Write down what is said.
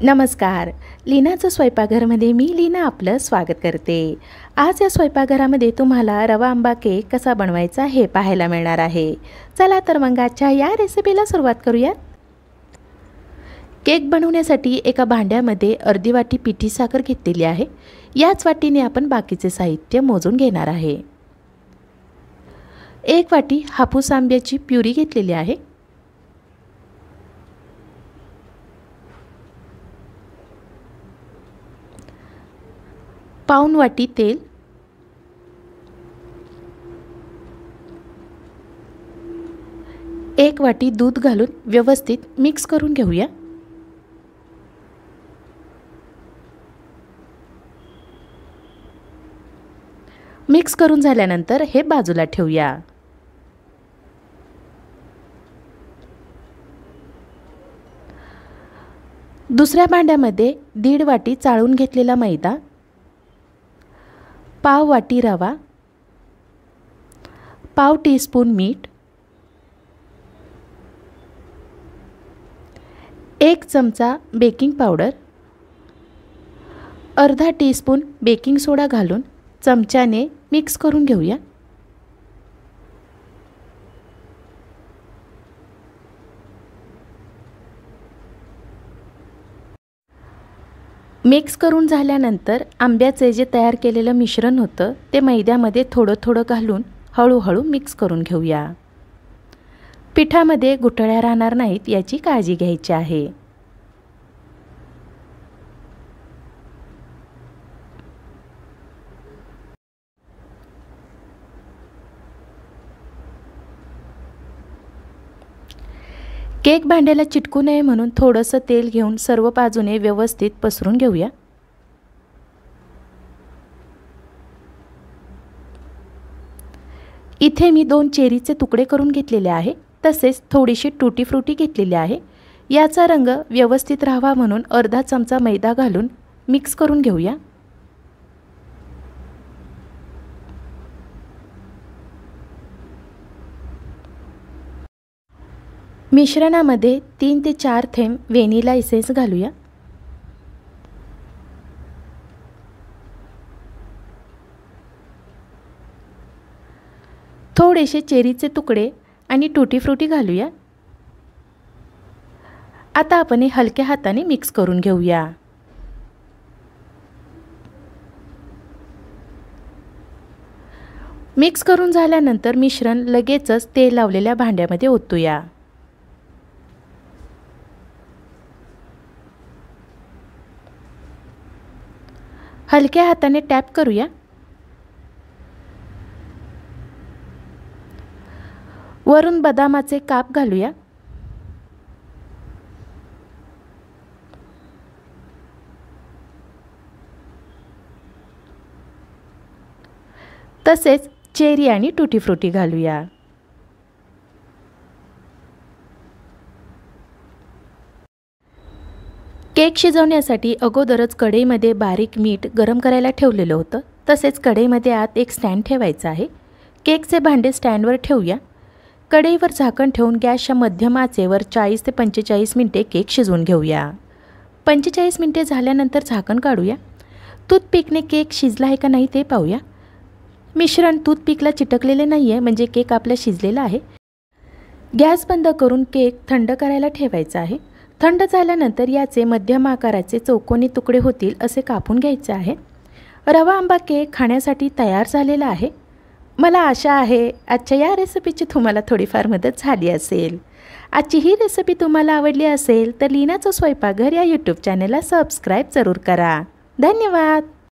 नमस्कार. लीनाचं स्वयंपाकघरमध्ये मी लीना आपलं स्वागत करते. आज या स्वयंपाकघरामध्ये तुम्हाला रवा आंबा केक कसा बनवायचा हे पाहायला मिळणार आहे. चला तर मग आजच्या या रेसिपीला सुरुवात करूयात. केक बनवण्यासाठी एका भांड्यामध्ये अर्धी वाटी पिठी साखर घेतलेली आहे. याच वाटीने आपण बाकीचे साहित्य मोजून घेणार आहे. 1 वाटी हापूस आंब्याची प्युरी घेतलेली आहे. पाऊण वाटी तेल, 1 वाटी दूध घालून व्यवस्थित मिक्स करून घेऊया. मिक्स करून झाल्यानंतर हे बाजूला ठेवूया. दुसऱ्या भांड्यामध्ये 1.5 वाटी चाळून घेतलेला मैदा, पाव वाटी रवा, पाव टीस्पून मीठ, 1 चमचा बेकिंग पावडर, अर्धा टीस्पून बेकिंग सोडा घालून चमच्याने मिक्स करून घेऊया. मिक्स करून झाल्यानंतर आंब्याचे जे तयार केलेलं मिश्रण होतं ते मैद्यामध्ये थोडं थोडं घालून हळूहळू मिक्स करून घेऊया. पिठामध्ये गुठळ्या राहणार नाहीत याची काळजी घ्यायची आहे. केक भांड्याला चिटकू नये म्हणून थोडंसं तेल घेऊन सर्व बाजूने व्यवस्थित पसरून घेऊया. इथे मी 2 चेरीचे तुकडे करून घेतलेले आहे. तसेच थोडीशी टूटी फ्रूटी घेतलेली आहे. याचा रंग व्यवस्थित राहावा म्हणून अर्धा चमचा मैदा घालून मिक्स करून घेऊया. मिश्रणामध्ये 3 ते 4 थेंब व्हॅनिला एसेन्स घालूया. थोडेसे चेरीचे तुकडे आणि टूटी फ्रूटी घालूया. आता आपण हे हलक्या हाताने मिक्स करून घेऊया. मिक्स करून झाल्यानंतर मिश्रण लगेचच तेल लावलेल्या भांड्यामध्ये ओतूया. हलक्या हाताने टॅप करूया. वरून बदामाचे काप घालूया. तसेच चेरी आणि टूटी फ्रूटी घालूया. केक शिजवण्यासाठी अगोदरच कढईमध्ये बारीक मीठ गरम करायला ठेवलेलं होतं. तसेच कढईमध्ये आत एक स्टँड ठेवायचा आहे. केकचे भांडे स्टँडवर ठेवूया. कढईवर झाकण ठेवून गॅसच्या मध्यम आचेवर 40 ते 45 मिनिटे केक शिजवून घेऊया. 45 मिनिटे झाल्यानंतर झाकण काढूया. टूथपिकने केक शिजला आहे का नाही ते पाहूया. मिश्रण टूथपिकला चिटकलेले नाही आहे म्हणजे केक आपला शिजलेला आहे. गॅस बंद करून केक थंड करायला ठेवायचा आहे. थंड झाल्यानंतर याचे मध्यम आकाराचे चौकोनी तुकडे होतील असे कापून घ्यायचे आहे. रवा आंबा केक खाण्यासाठी तयार झालेला आहे. मला आशा आहे आजच्या या रेसिपीची तुम्हाला थोडीफार मदत झाली असेल. आजची ही रेसिपी तुम्हाला आवडली असेल तर लीनाचं स्वयंपाकघर या यूट्यूब चॅनलला सबस्क्राईब जरूर करा. धन्यवाद.